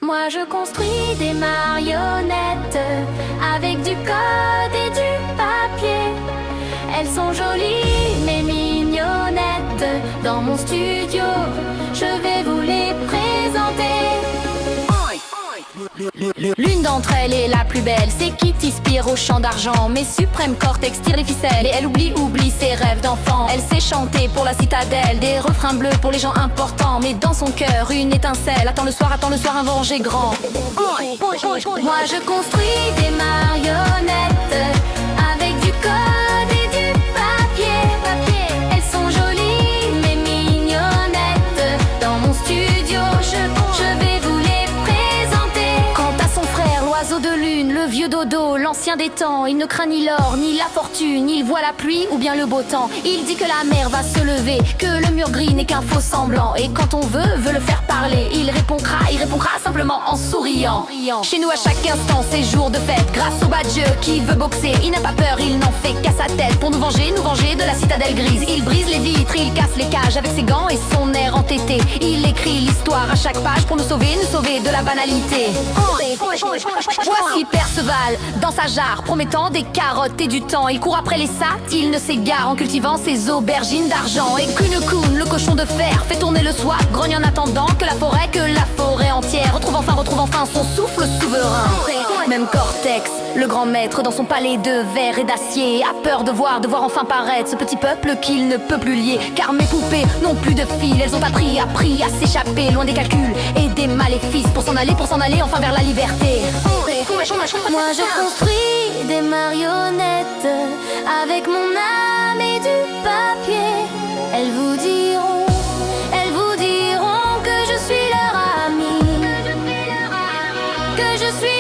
Moi je construis des marionnettes avec du code et du papier. Elles sont jolies mais mignonnettes. Dans mon studio, je vais vous les présenter. L'une d'entre elles est la plus belle, c'est Kitty Spire au chant d'argent. Mais Suprême Cortex tire les ficelles et elle oublie ses rêves d'enfant. Elle sait chanter pour la citadelle, des refrains bleus pour les gens importants. Mais dans son cœur une étincelle, attends le soir, un venger grand. Moi je construis des marionnettes avec du code et du papier. Elles sont jolies mais mignonnettes. Dans mon studio, je vais vous les présenter. Quant à son frère, l'oiseau de lune, le vieux dodo, l'ancien des temps, il ne craint ni l'or, ni la fortune. Il voit la pluie ou bien le beau temps. Il dit que la mer va se lever, que le mur gris n'est qu'un faux semblant. Et quand on veut le faire parler, il répondra simplement en souriant. Chez nous à chaque instant c'est jour de fête, grâce au badge qui veut boxer. Il n'a pas peur, il n'en fait qu'à sa tête. Pour nous venger de la citadelle grise. Il brise les vitres, il casse les cages avec ses gants et son air entêté. Il écrit l'histoire à chaque page pour nous sauver de la banalité. Voici Perceval dans sa jarre, promettant des carottes et du temps. Il court après les sacs, il ne s'égare en cultivant ses aubergines d'argent. Et Kunekun, le cochon de fer, fait tourner le soir, grogne en attendant que la forêt entière retrouve enfin son souffle souverain. Même Cortex, le grand maître dans son palais de verre et d'acier, a peur de voir enfin paraître ce petit peuple qu'il ne peut plus lier. Car mes poupées n'ont plus de fil, elles ont appris à s'échapper loin des calculs et des maléfices pour s'en aller enfin vers la liberté. Moi je construis des marionnettes avec mon âme et du papier. Elles vous diront que je suis leur ami, que je suis